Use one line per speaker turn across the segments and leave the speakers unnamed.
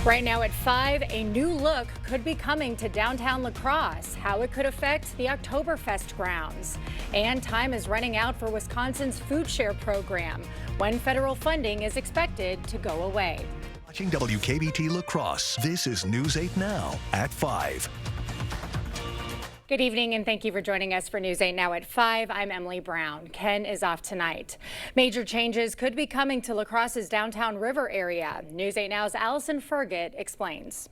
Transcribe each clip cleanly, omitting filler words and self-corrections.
Right now at 5, a new look could be coming to downtown La Crosse, how it could affect the Oktoberfest grounds. And time is running out for Wisconsin's Food Share program, when federal funding is expected to go away.
Watching WKBT La Crosse, this is News 8 Now at 5.
Good evening and thank you for joining us for News 8 Now at 5. I'm Emily Brown. Ken is off tonight. Major changes could be coming to La Crosse's downtown river area. News 8 Now's Allison Fergit explains.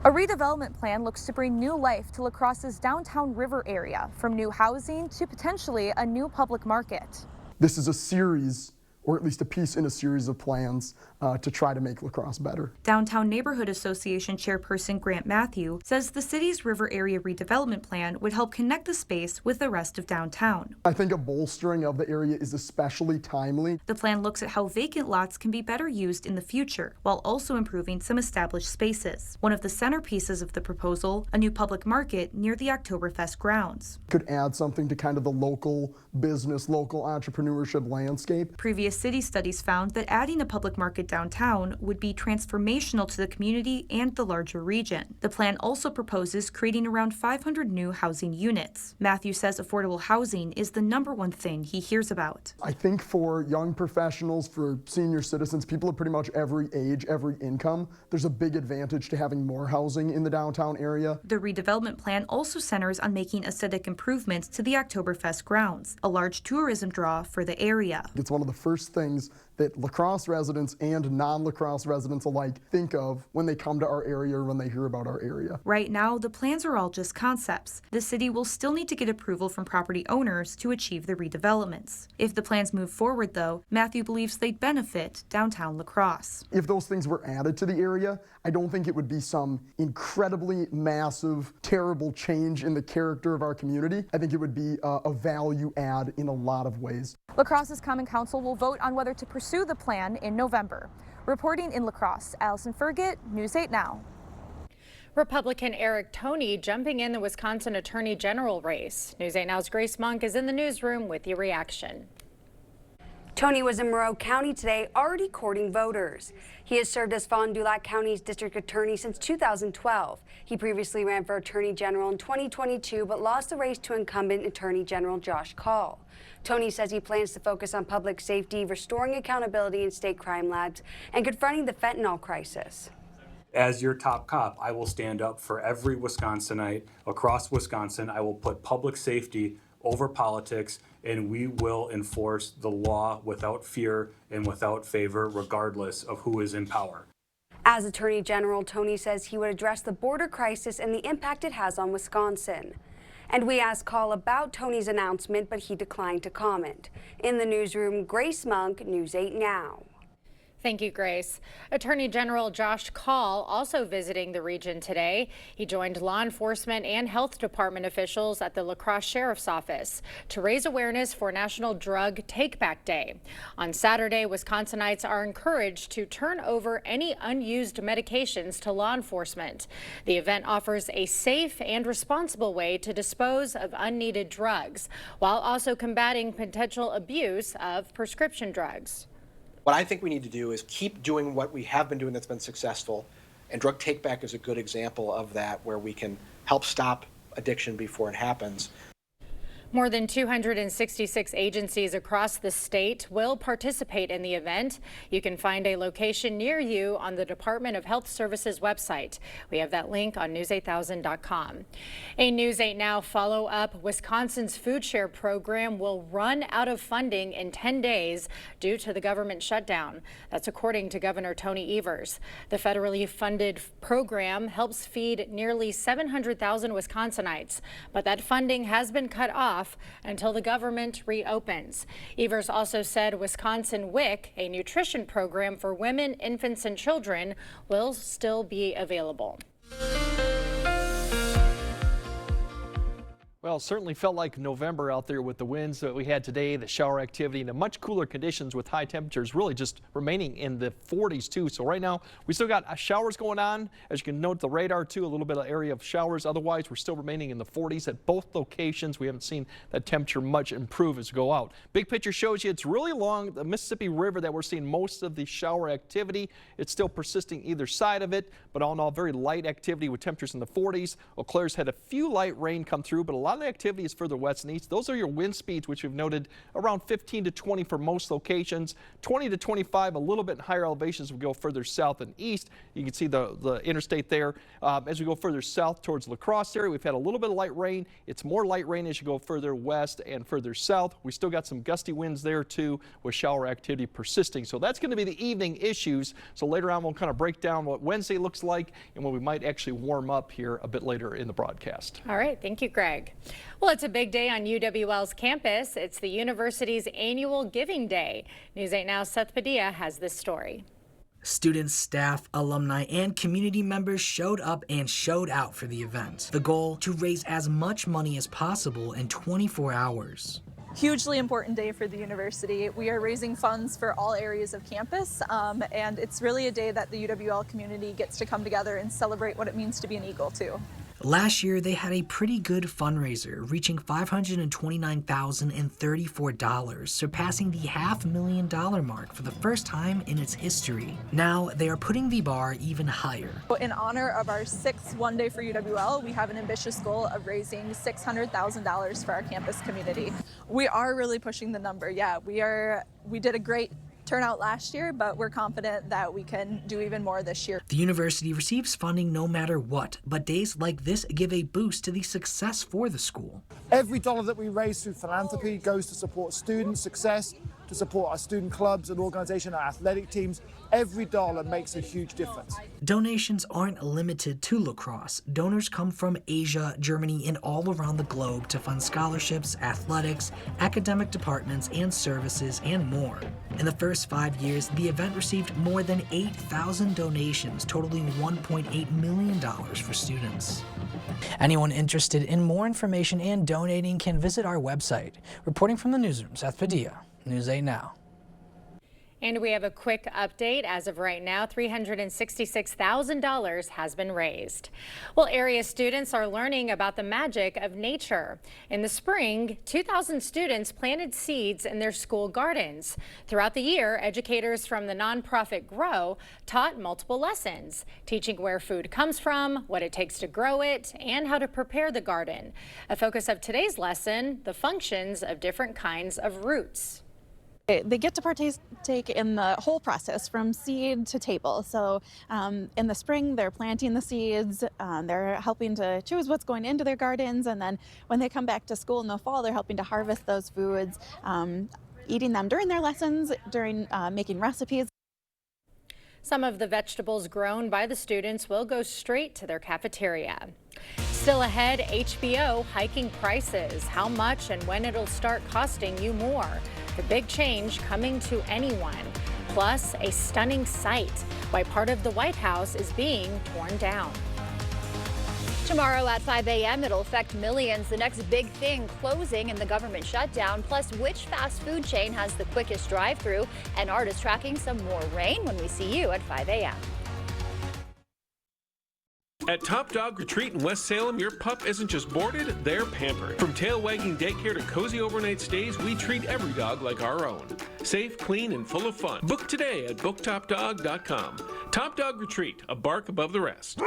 A redevelopment plan looks to bring new life to La Crosse's downtown river area, from new housing to potentially a new public market.
This is a series, or at least a piece in a series of plans to try to make La Crosse better.
Downtown Neighborhood Association Chairperson Grant Matthew says the city's river area redevelopment plan would help connect the space with the rest of downtown.
I think a bolstering of the area is especially timely.
The plan looks at how vacant lots can be better used in the future, while also improving some established spaces. One of the centerpieces of the proposal, a new public market near the Oktoberfest grounds.
Could add something to kind of the local business, local entrepreneurship landscape.
Previous city studies found that adding a public market downtown would be transformational to the community and the larger region. The plan also proposes creating around 500 new housing units. Matthew says affordable housing is the #1 thing he hears about.
I think for young professionals, for senior citizens, people of pretty much every age, every income, there's a big advantage to having more housing in the downtown area.
The redevelopment plan also centers on making aesthetic improvements to the Oktoberfest grounds, a large tourism draw for the area.
It's one of the first things that La Crosse residents and non-La Crosse residents alike think of when they come to our area or when they hear about our area.
Right now, the plans are all just concepts. The city will still need to get approval from property owners to achieve the redevelopments. If the plans move forward, though, Matthew believes they'd benefit downtown La Crosse.
If those things were added to the area, I don't think it would be some incredibly massive, terrible change in the character of our community. I think it would be a value add in a lot of ways.
La Crosse's Common Council will vote on whether to pursue the plan in November. Reporting in La Crosse, Allison Fergit, News 8 Now.
Republican Eric Toney jumping in the Wisconsin Attorney General race. News 8 Now's Grace Monk is in the newsroom with your reaction.
Toney was in Monroe County today, already courting voters. He has served as Fond du Lac County's district attorney since 2012. He previously ran for Attorney General in 2022, but lost the race to incumbent Attorney General Josh Kaul. Toney says he plans to focus on public safety, restoring accountability in state crime labs, and confronting the fentanyl crisis.
As your top cop, I will stand up for every Wisconsinite across Wisconsin. I will put public safety over politics, and we will enforce the law without fear and without favor, regardless of who is in power.
As Attorney General, Toney says he would address the border crisis and the impact it has on Wisconsin. And we asked Kaul about Toney's announcement, but he declined to comment. In the newsroom, Grace Monk, News 8 Now.
Thank you, Grace. Attorney General Josh Kaul also visiting the region today. He joined law enforcement and health department officials at the La Crosse Sheriff's Office to raise awareness for National Drug Take-Back Day. On Saturday, Wisconsinites are encouraged to turn over any unused medications to law enforcement. The event offers a safe and responsible way to dispose of unneeded drugs, while also combating potential abuse of prescription drugs.
What I think we need to do is keep doing what we have been doing that's been successful, and drug take-back is a good example of that, where we can help stop addiction before it happens.
More than 266 agencies across the state will participate in the event. You can find a location near you on the Department of Health Services website. We have that link on news8000.com. A News 8 Now follow-up. Wisconsin's Food Share program will run out of funding in 10 days due to the government shutdown. That's according to Governor Tony Evers. The federally funded program helps feed nearly 700,000 Wisconsinites, but that funding has been cut off until the government reopens. Evers also said Wisconsin WIC, a nutrition program for women, infants, and children, will still be available.
Well, it certainly felt like November out there with the winds that we had today, the shower activity, and the much cooler conditions with high temperatures really just remaining in the 40s too. So right now we still got showers going on. As you can note the radar too, a little bit of area of showers. Otherwise, we're still remaining in the 40s at both locations. We haven't seen that temperature much improve as we go out. Big picture shows you it's really along the Mississippi River that we're seeing most of the shower activity. It's still persisting either side of it, but all in all, very light activity with temperatures in the 40s. Eau Claire's had a few light rain come through, but a lot of the activity is further west and east. Those are your wind speeds, which we've noted around 15 to 20 for most locations, 20 to 25, a little bit higher elevations as we go further south and east. You can see the interstate there. As we go further south towards La Crosse area, we've had a little bit of light rain. It's more light rain as you go further west and further south. We still got some gusty winds there too, with shower activity persisting. So that's going to be the evening issues. So later on, we'll kind of break down what Wednesday looks like and when we might actually warm up here a bit later in the broadcast.
All right, thank you, Greg. Well, it's a big day on UWL's campus. It's the university's annual Giving Day. News 8 Now, Seth Padilla has this story.
Students, staff, alumni, and community members showed up and showed out for the event. The goal, to raise as much money as possible in 24 hours.
Hugely important day for the university. We are raising funds for all areas of campus, and it's really a day that the UWL community gets to come together and celebrate what it means to be an Eagle too.
Last year, they had a pretty good fundraiser, reaching $529,034, surpassing the $500,000 mark for the first time in its history. Now, they are putting the bar even higher.
In honor of our 6th One Day for UWL, we have an ambitious goal of raising $600,000 for our campus community. We are really pushing the number. Yeah, we did a great turnout last year, but we're confident that we can do even more this year.
The university receives funding no matter what, but days like this give a boost to the success for the school.
Every dollar that we raise through philanthropy goes to support student success, to support our student clubs and organization, our athletic teams. Every dollar makes a huge difference.
Donations aren't limited to La Crosse. Donors come from Asia, Germany, and all around the globe to fund scholarships, athletics, academic departments, and services, and more. In the first 5 years, the event received more than 8,000 donations, totaling $1.8 million for students. Anyone interested in more information and donating can visit our website. Reporting from the newsroom, Seth Padilla, News 8 Now.
And we have a quick update. As of right now, $366,000 has been raised. Well, area students are learning about the magic of nature. In the spring, 2,000 students planted seeds in their school gardens. Throughout the year, educators from the nonprofit GROW taught multiple lessons, teaching where food comes from, what it takes to grow it, and how to prepare the garden. A focus of today's lesson, the functions of different kinds of roots.
They get to partake in the whole process from seed to table. So in the spring, they're planting the seeds, they're helping to choose what's going into their gardens, and then when they come back to school in the fall, they're helping to harvest those foods, eating them during their lessons, during making recipes.
Some of the vegetables grown by the students will go straight to their cafeteria. Still ahead, HBO hiking prices, how much and when it'll start costing you more. The big change coming to anyone. Plus, a stunning sight, why part of the White House is being torn down.
Tomorrow at 5 a.m., it'll affect millions. The next big thing, closing and the government shutdown, plus which fast food chain has the quickest drive-through, and Art is tracking some more rain when we see you at 5 a.m.
At Top Dog Retreat in West Salem, your pup isn't just boarded, they're pampered. From tail wagging daycare to cozy overnight stays, we treat every dog like our own. Safe, clean, and full of fun. Book today at booktopdog.com. Top Dog Retreat, a bark above the rest.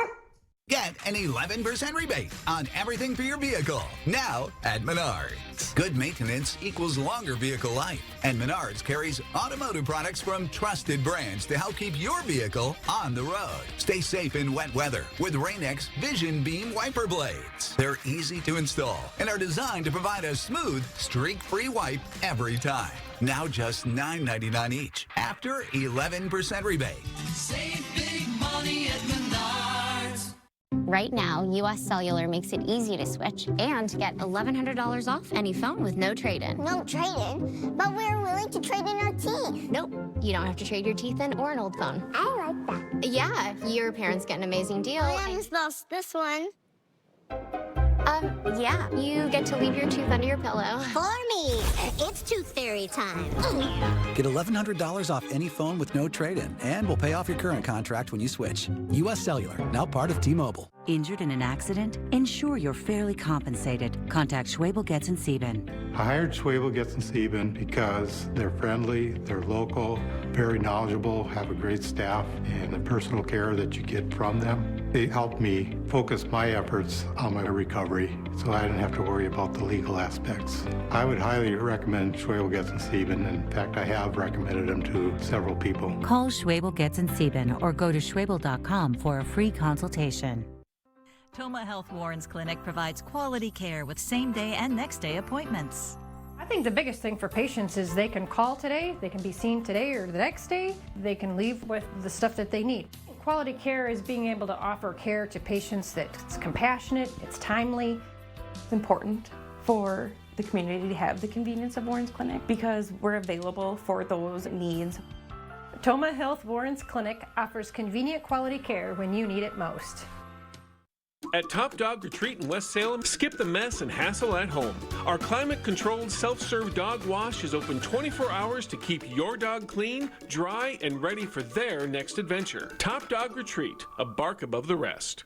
Get an 11% rebate on everything for your vehicle now at Menards. Good maintenance equals longer vehicle life, and Menards carries automotive products from trusted brands to help keep your vehicle on the road. Stay safe in wet weather with Rain-X Vision Beam wiper blades. They're easy to install and are designed to provide a smooth, streak-free wipe every time. Now just $9.99 each after 11% rebate.
Save big money at Menards.
Right now, U.S. Cellular makes it easy to switch and get $1,100 off any phone with no trade-in.
No trade-in? But we're willing to trade in our teeth.
Nope. You don't have to trade your teeth in or an old phone.
I like that.
Yeah, your parents get an amazing deal.
I almost lost this one.
Yeah. You get to leave your tooth under your pillow.
For me, it's tooth fairy time.
Get $1,100 off any phone with no trade-in, and we'll pay off your current contract when you switch. U.S. Cellular, now part of T-Mobile.
Injured in an accident? Ensure you're fairly compensated. Contact Schwabel, Getz & Sieben.
I hired Schwabel, Getz & Sieben because they're friendly, they're local, very knowledgeable, have a great staff, and the personal care that you get from them. They helped me focus my efforts on my recovery so I didn't have to worry about the legal aspects. I would highly recommend Schwabel, Getz & Sieben. In fact, I have recommended them to several people.
Call Schwabel, Getz & Sieben or go to schwabel.com for a free consultation.
Toma Health Warren's Clinic provides quality care with same-day and next-day appointments.
I think the biggest thing for patients is they can call today, they can be seen today or the next day, they can leave with the stuff that they need. Quality care is being able to offer care to patients that's compassionate, it's timely.
It's important for the community to have the convenience of Warren's Clinic because we're available for those needs.
Toma Health Warren's Clinic offers convenient quality care when you need it most.
At Top Dog Retreat in West Salem, skip the mess and hassle at home. Our climate-controlled self-serve dog wash is open 24 hours to keep your dog clean, dry, and ready for their next adventure. Top Dog Retreat, a bark above the rest.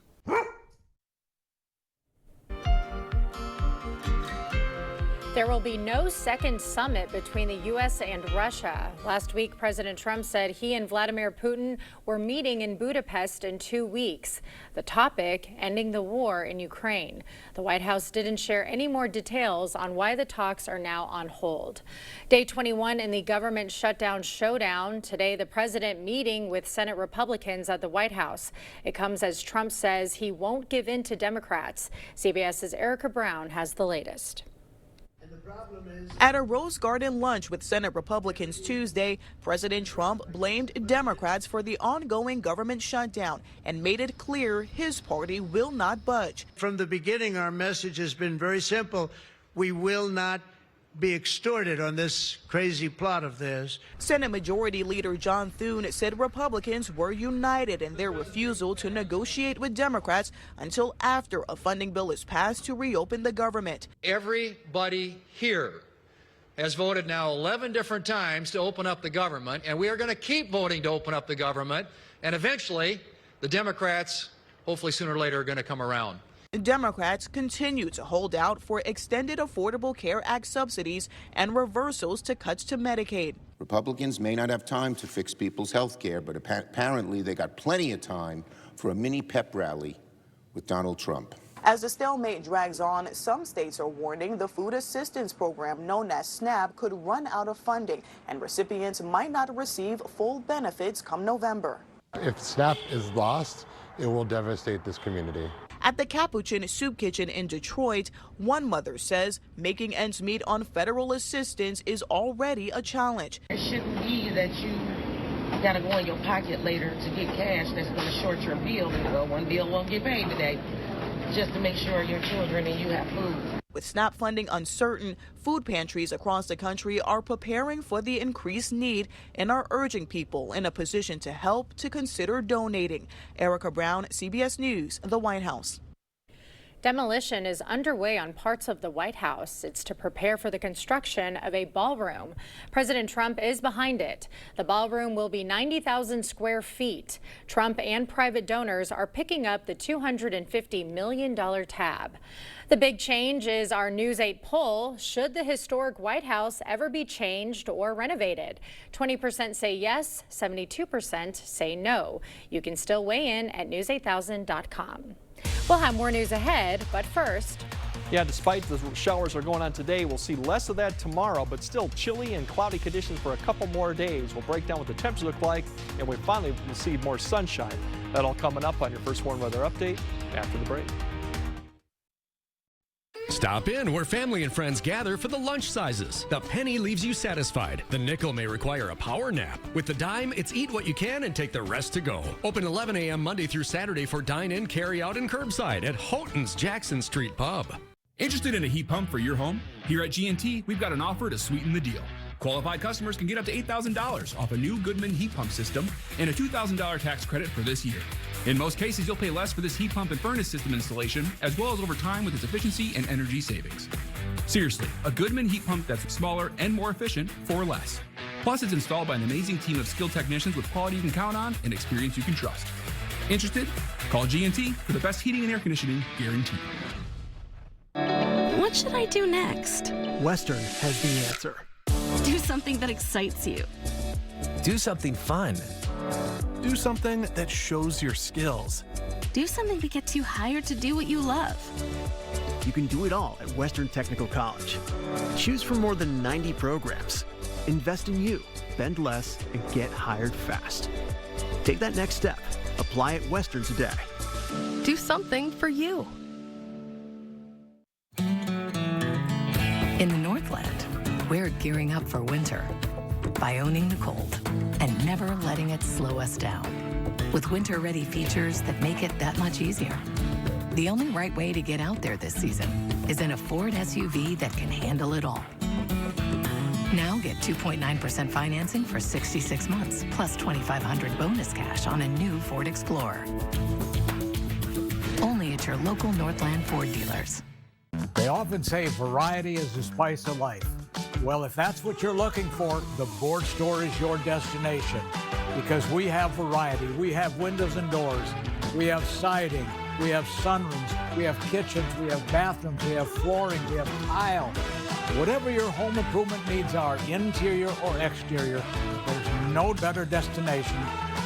There will be no second summit between the U.S. and Russia. Last week, President Trump said he and Vladimir Putin were meeting in Budapest in 2 weeks. The topic, ending the war in Ukraine. The White House didn't share any more details on why the talks are now on hold. Day 21 in the government shutdown showdown. Today, the president meeting with Senate Republicans at the White House. It comes as Trump says he won't give in to Democrats. CBS's Erica Brown has the latest.
At a Rose Garden lunch with Senate Republicans Tuesday, President Trump blamed Democrats for the ongoing government shutdown and made it clear his party will not budge.
From the beginning, our message has been very simple. We will not be extorted on this crazy plot of theirs.
Senate Majority Leader John Thune said Republicans were united in their refusal to negotiate with Democrats until after a funding bill is passed to reopen the government.
Everybody here has voted now 11 different times to open up the government, and we are going to keep voting to open up the government, and eventually the Democrats, hopefully sooner or later, are going to come around.
Democrats continue to hold out for extended Affordable Care Act subsidies and reversals to cuts to Medicaid.
Republicans may not have time to fix people's health care, but apparently they got plenty of time for a mini pep rally with Donald Trump.
As the stalemate drags on, some states are warning the food assistance program known as SNAP could run out of funding, and recipients might not receive full benefits come November.
If SNAP is lost, it will devastate this community.
At the Capuchin Soup Kitchen in Detroit, one mother says making ends meet on federal assistance is already a challenge.
It shouldn't be that you gotta go in your pocket later to get cash that's gonna short your bill. One bill won't get paid today, just to make sure your children and you have food.
With SNAP funding uncertain, food pantries across the country are preparing for the increased need and are urging people in a position to help to consider donating. Erica Brown, CBS News, the White House.
Demolition is underway on parts of the White House. It's to prepare for the construction of a ballroom. President Trump is behind it. The ballroom will be 90,000 square feet. Trump and private donors are picking up the $250 million tab. The big change is our News 8 poll. Should the historic White House ever be changed or renovated? 20% say yes, 72% say no. You can still weigh in at news8000.com. We'll have more news ahead, but first.
Yeah, despite the showers are going on today, we'll see less of that tomorrow, but still chilly and cloudy conditions for a couple more days. We'll break down what the temps look like, and we finally will see more sunshine. That all coming up on your First Warn Weather Update after the break.
Stop in where family and friends gather for the lunch sizes. The penny leaves you satisfied. The nickel may require a power nap. With the dime, it's eat what you can and take the rest to go. Open 11 a.m. Monday through Saturday for dine-in, carry-out, and curbside at Houghton's Jackson Street Pub.
Interested in a heat pump for your home? Here at G&T, we've got an offer to sweeten the deal.
Qualified customers can get up to $8,000 off a new Goodman heat pump system and a $2,000 tax credit for this year. In most cases, you'll pay less for this heat pump and furnace system installation, as well as over time with its efficiency and energy savings. Seriously, a Goodman heat pump that's smaller and more efficient for less. Plus, it's installed by an amazing team of skilled technicians with quality you can count on and experience you can trust. Interested? Call G&T for the best heating and air conditioning guaranteed.
What should I do next?
Western has the answer.
Do something that excites you.
Do something fun. Do something that shows your skills.
Do something that gets you hired to do what you love.
You can do it all at Western Technical College. Choose from more than 90 programs. Invest in you, spend less, and get hired fast. Take that next step. Apply at Western today.
Do something for you.
In the Northland, we're gearing up for winter by owning the cold and never letting it slow us down. With winter-ready features that make it that much easier. The only right way to get out there this season is in a Ford SUV that can handle it all. Now get 2.9% financing for 66 months, plus $2,500 bonus cash on a new Ford Explorer. Only at your local Northland Ford dealers.
They often say variety is the spice of life. Well, if that's what you're looking for, the Board Store is your destination. Because we have variety. We have windows and doors. We have siding. We have sunrooms. We have kitchens. We have bathrooms. We have flooring. We have tile. Whatever your home improvement needs are, interior or exterior, there's no better destination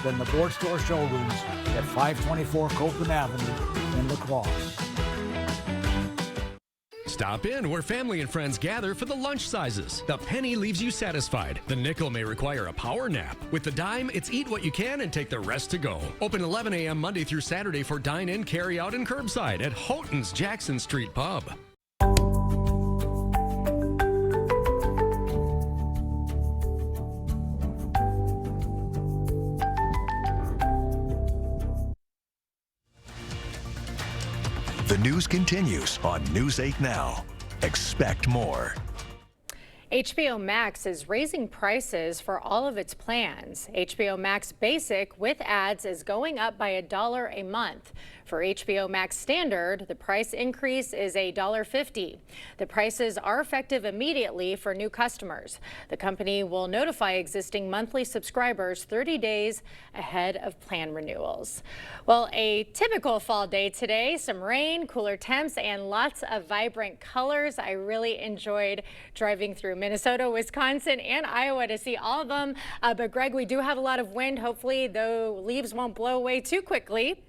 than the Board Store showrooms at 524 Copeland Avenue in La Crosse.
Stop in where family and friends gather for the lunch sizes. The penny leaves you satisfied. The nickel may require a power nap. With the dime, it's eat what you can and take the rest to go. Open 11 a.m. Monday through Saturday for dine-in, carry-out, and curbside at Houghton's Jackson Street Pub.
The news continues on News 8 Now. Expect more.
HBO Max is raising prices for all of its plans. HBO Max Basic with ads is going up by $1 a month. For HBO Max Standard, the price increase is $1.50. The prices are effective immediately for new customers. The company will notify existing monthly subscribers 30 days ahead of plan renewals. Well, a typical fall day today, some rain, cooler temps, and lots of vibrant colors. I really enjoyed driving through Minnesota, Wisconsin, and Iowa to see all of them. But Greg, we do have a lot of wind. Hopefully, the leaves won't blow away too quickly.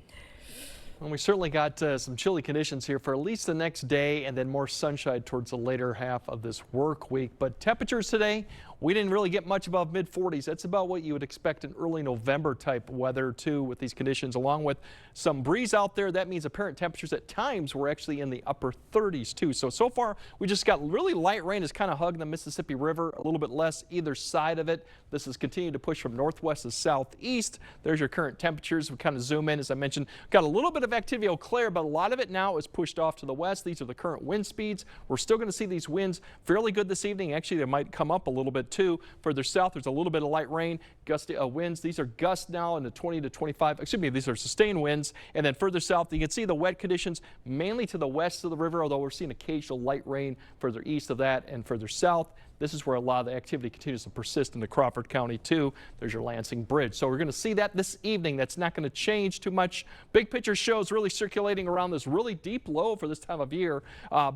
And we certainly got some chilly conditions here for at least the next day, and then more sunshine towards the later half of this work week. But temperatures today, we didn't really get much above mid-40s. That's about what you would expect in early November type weather too with these conditions, along with some breeze out there. That means apparent temperatures at times were actually in the upper 30s too. So far we just got really light rain. It's kind of hugging the Mississippi River, a little bit less either side of it. This has continued to push from northwest to southeast. There's your current temperatures. We kind of zoom in, as I mentioned, got a little bit of activity Eau Claire, but a lot of it now is pushed off to the west. These are the current wind speeds. We're still going to see these winds fairly good this evening. Actually, they might come up a little bit too. Further south, there's a little bit of light rain, gusty winds. These are gusts now in the 20 to 25, excuse me, these are sustained winds. And then further south, you can see the wet conditions mainly to the west of the river, although we're seeing occasional light rain further east of that and further south. This is where a lot of the activity continues to persist in the Crawford County too. There's your Lansing Bridge. So we're going to see that this evening. That's not going to change too much. Big picture shows really circulating around this really deep low for this time of year.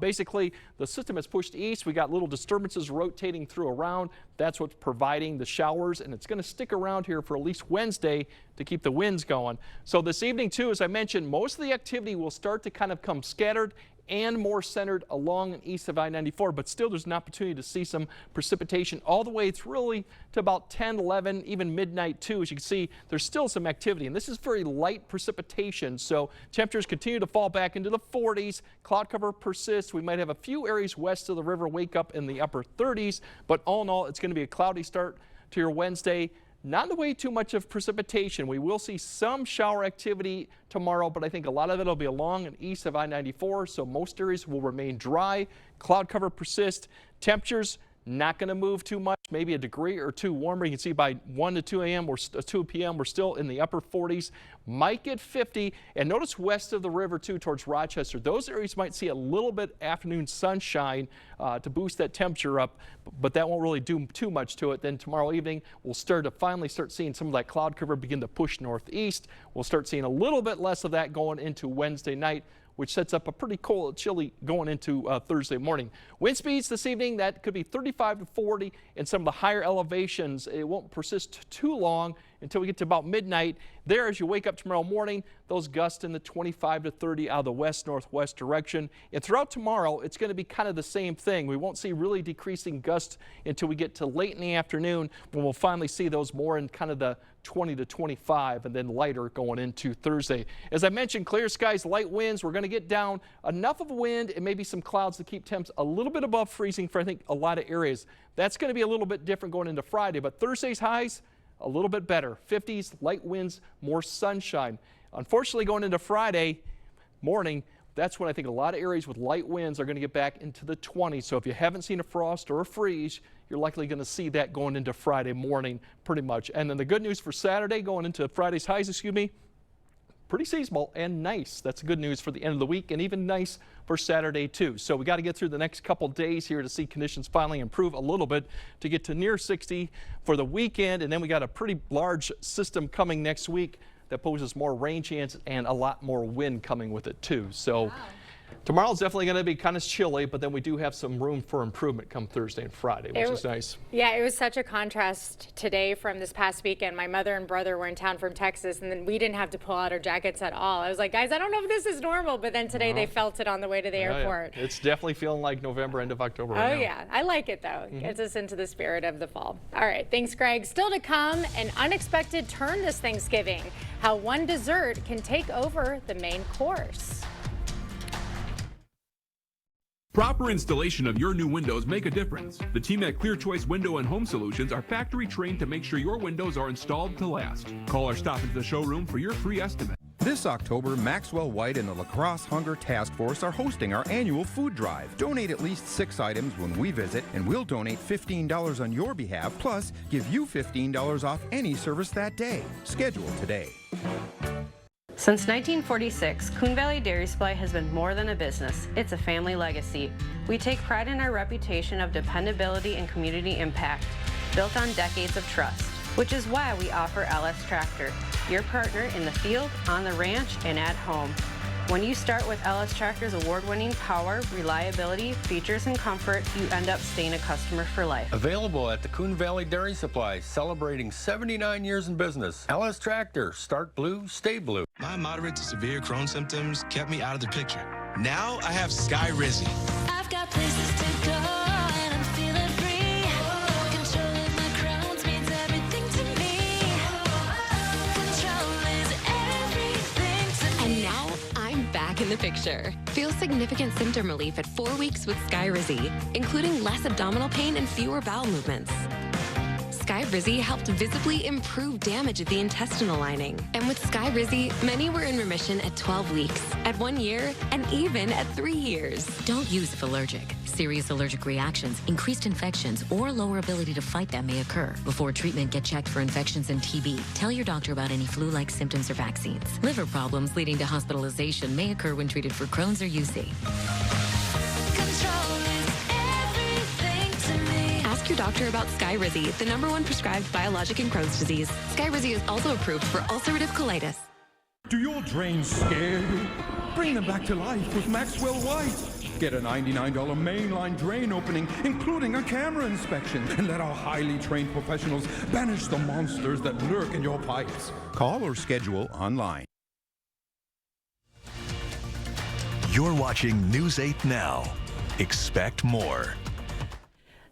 Basically, the system has pushed east. We got little disturbances rotating through around. That's what's providing the showers, and it's going to stick around here for at least Wednesday to keep the winds going. So this evening too, as I mentioned, most of the activity will start to kind of come scattered and more centered along and east of I-94, but still there's an opportunity to see some precipitation all the way through really to about 10, 11, even midnight too. As you can see, there's still some activity, and this is very light precipitation, so temperatures continue to fall back into the 40s. Cloud cover persists. We might have a few areas west of the river wake up in the upper 30s, but all in all, it's going to be a cloudy start to your Wednesday. Not in the way too much of precipitation. We will see some shower activity tomorrow, but I think a lot of it will be along and east of I-94, so most areas will remain dry. Cloud cover persists. Temperatures not going to move too much. maybe a degree or two warmer. You can see by 1 to 2 a.m. or 2 p.m. we're still in the upper 40s, might get 50. And notice west of the river too, towards Rochester, those areas might see a little bit afternoon sunshine to boost that temperature up, but that won't really do too much to it. Then tomorrow evening we'll finally start seeing some of that cloud cover begin to push northeast. We'll start seeing a little bit less of that going into Wednesday night, which sets up a pretty cold, chilly going into Thursday morning. Wind speeds this evening, that could be 35 to 40 in some of the higher elevations. It won't persist too long until we get to about midnight. There, as you wake up tomorrow morning, those gusts in the 25 to 30 out of the west-northwest direction. And throughout tomorrow, it's going to be kind of the same thing. We won't see really decreasing gusts until we get to late in the afternoon, when we'll finally see those more in kind of the 20 to 25, and then lighter going into Thursday. As I mentioned, clear skies, light winds. We're going to get down enough of a wind and maybe some clouds to keep temps a little bit above freezing for, I think, a lot of areas. That's going to be a little bit different going into Friday, but Thursday's highs, a little bit better. 50s, light winds, more sunshine. Unfortunately, going into Friday morning, that's when I think a lot of areas with light winds are going to get back into the 20s. So if you haven't seen a frost or a freeze, you're likely going to see that going into Friday morning pretty much. And then the good news for Saturday, going into Friday's highs, pretty seasonal and nice. That's good news for the end of the week, and even nice for Saturday too. So we got to get through the next couple days here to see conditions finally improve a little bit to get to near 60 for the weekend. And then we got a pretty large system coming next week that poses more rain chance and a lot more wind coming with it too. So tomorrow's definitely going to be kind of chilly, but then we do have some room for improvement come Thursday and Friday, which is nice.
Yeah, it was such a contrast today from this past weekend. My mother and brother were in town from Texas, and then we didn't have to pull out our jackets at all. I was like, guys, I don't know if this is normal, but then today they felt it on the way to the airport.
Yeah. It's definitely feeling like November, end of October right now.
Yeah, I like it though. Gets us into the spirit of the fall. All right, thanks, Greg. Still to come, an unexpected turn this Thanksgiving. How one dessert can take over the main course.
Proper installation of your new windows make a difference. The team at Clear Choice Window and Home Solutions are factory trained to make sure your windows are installed to last. Call or stop into the showroom for your free estimate.
This October, Maxwell White and the La Crosse Hunger Task Force are hosting our annual food drive. Donate at least 6 items when we visit, and we'll donate $15 on your behalf, plus give you $15 off any service that day. Schedule today.
Since 1946, Coon Valley Dairy Supply has been more than a business. It's a family legacy. We take pride in our reputation of dependability and community impact, built on decades of trust, which is why we offer LS Tractor, your partner in the field, on the ranch, and at home. When you start with LS Tractor's award-winning power, reliability, features, and comfort, you end up staying a customer for life.
Available at the Coon Valley Dairy Supply, celebrating 79 years in business. LS Tractor, start blue, stay blue.
My moderate to severe Crohn's symptoms kept me out of the picture. Now I have Skyrizi.
I've got places to go and I'm feeling free. Controlling my Crohn's means everything to me. Control is everything to me.
And now I'm back in the picture. Feel significant symptom relief at 4 weeks with Skyrizi, including less abdominal pain and fewer bowel movements. Skyrizi helped visibly improve damage of the intestinal lining. And with Skyrizi, many were in remission at 12 weeks, at 1 year, and even at 3 years.
Don't use if allergic. Serious allergic reactions, increased infections, or lower ability to fight them may occur. Before treatment, get checked for infections and TB. Tell your doctor about any flu-like symptoms or vaccines. Liver problems leading to hospitalization may occur when treated for Crohn's or UC.
Ask your doctor about Skyrizi, the #1 prescribed biologic in Crohn's disease. Skyrizi is also approved for ulcerative colitis.
Do your drains scare you? Bring them back to life with Maxwell White. Get a $99 mainline drain opening, including a camera inspection, and let our highly trained professionals banish the monsters that lurk in your pipes.
Call or schedule online.
You're watching News 8 Now. Expect more.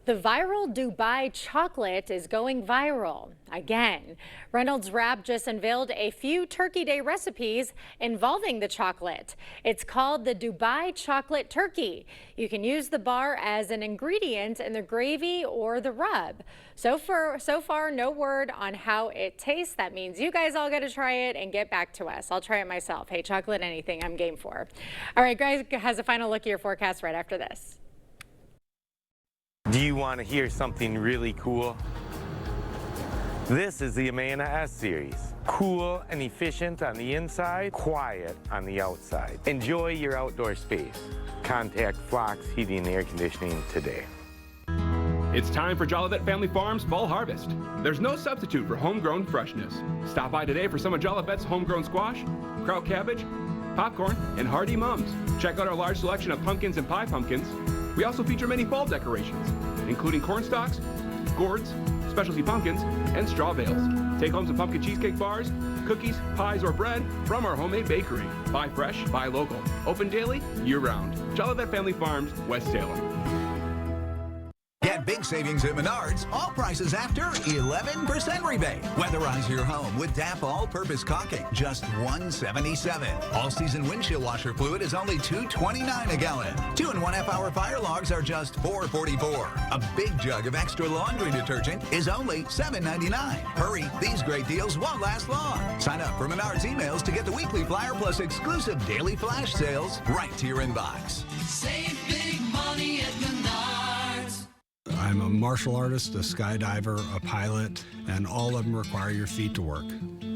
The viral Dubai chocolate is going viral again. Reynolds Wrap just unveiled a few Turkey Day recipes involving the chocolate. It's called the Dubai Chocolate Turkey. You can use the bar as an ingredient in the gravy or the rub. So far, no word on how it tastes. That means you guys all got to try it and get back to us. I'll try it myself. Hey, chocolate, anything, I'm game for. All right, Greg has a final look at your forecast right after this.
Do you
you want to hear something really cool? This is the Amana S Series. Cool and efficient on the inside, quiet on the outside. Enjoy your outdoor space. Contact Flox Heating and Air Conditioning today.
It's time for Jolivet Family Farms Fall Harvest. There's no substitute for homegrown freshness. Stop by today for some of Jolivet's homegrown squash, kraut cabbage, popcorn, and hardy mums. Check out our large selection of pumpkins and pie pumpkins. We also feature many fall decorations, including corn stalks, gourds, specialty pumpkins, and straw bales. Take home some pumpkin cheesecake bars, cookies, pies, or bread from our homemade bakery. Buy fresh, buy local. Open daily, year-round. Jolivet Family Farms, West Salem.
Get big savings at Menards. All prices after 11% rebate. Weatherize your home with DAP all-purpose caulking, just $177. All-season windshield washer fluid is only $2.29 a gallon. 2 and 1/2 hour fire logs are just $4.44. A big jug of extra laundry detergent is only $7.99. Hurry, these great deals won't last long. Sign up for Menards emails to get the weekly flyer plus exclusive daily flash sales right to your inbox.
Save big money at Menards.
I'm a martial artist, a skydiver, a pilot, and all of them require your feet to work.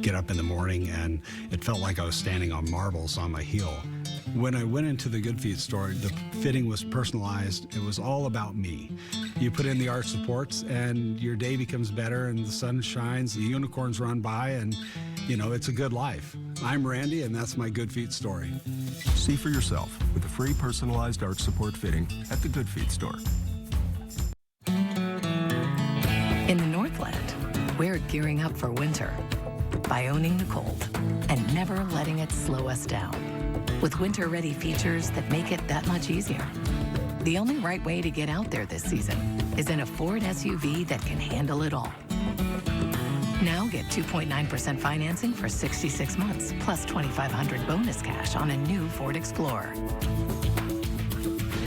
Get up in the morning and it felt like I was standing on marbles on my heel. When I went into the Good Feet store, the fitting was personalized. It was all about me. You put in the arch supports and your day becomes better and the sun shines, the unicorns run by, and it's a good life. I'm Randy and that's my Good Feet story.
See for yourself with a free personalized arch support fitting at the Good Feet store.
In the Northland, we're gearing up for winter by owning the cold and never letting it slow us down. With winter-ready features that make it that much easier. The only right way to get out there this season is in a Ford SUV that can handle it all. Now get 2.9% financing for 66 months, plus $2,500 bonus cash on a new Ford Explorer.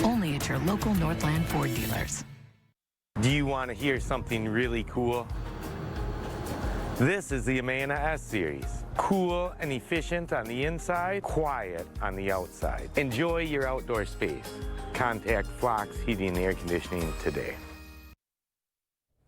Only at your local Northland Ford dealers.
Do you want to hear something really cool? This is the Amana S Series. Cool and efficient on the inside, quiet on the outside. Enjoy your outdoor space. Contact Flox Heating and Air Conditioning today.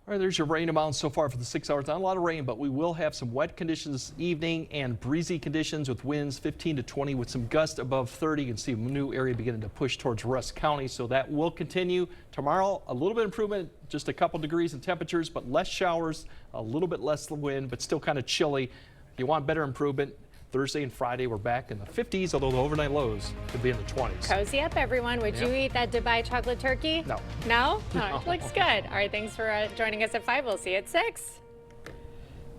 All right, there's your rain amount so far for the 6 hours. Not a lot of rain, but we will have some wet conditions this evening and breezy conditions with winds 15 to 20 with some gusts above 30. You can see a new area beginning to push towards Rusk County, so that will continue. Tomorrow, a little bit improvement, just a couple degrees in temperatures, but less showers, a little bit less wind, but still kind of chilly. If you want better improvement, Thursday and Friday, we're back in the 50s, although the overnight lows could be in the 20s.
Cozy up, everyone. Would you eat that Dubai chocolate turkey?
No.
No? All right, looks good. All right, thanks for joining us at 5. We'll see you at 6.